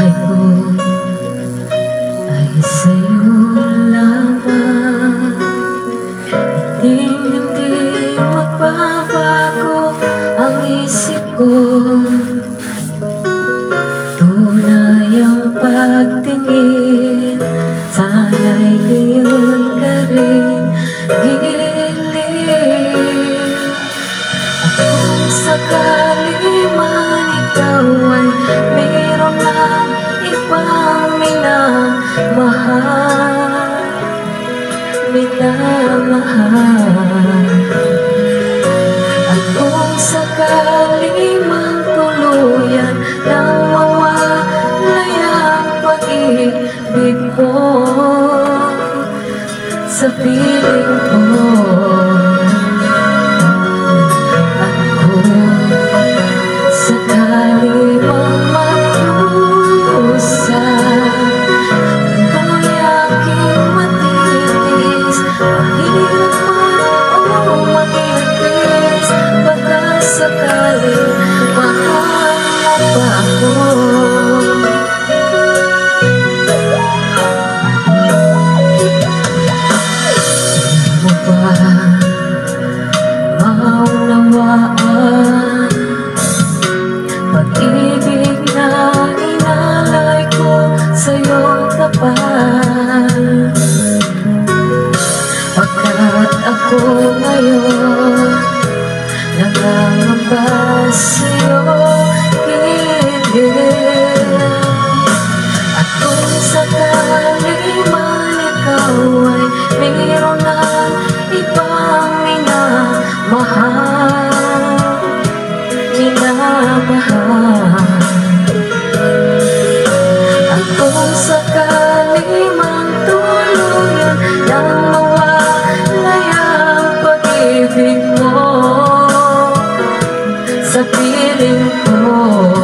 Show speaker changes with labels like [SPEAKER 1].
[SPEAKER 1] buhay ko ay sa'yo lamang. Hindi magbabago ang isip ko. Tunay ang pagtingin, sana'y ngayon ka rin gilid. At kung sakali man ikaw ay mayroon ng ibang minamahal, at kung sakali man tuluyan nang mawalay ang pag-ibig mo sa piling ko, at kung sakali mang magdusa, ito'y aking matitis. Mahirap man o magigis, baka sakali mahal mo pa ako. Sino ba maunawaan pag-ibig na inalay ko sa'yo tapat? Pagkat ako ngayon nangangamba sa'yo gilid. At kung sakali man ikaw ay mayroon ng ibang minamahal, at kung sakali mang tuluyan nang mawalay ang pag-ibig mo sa piling ko,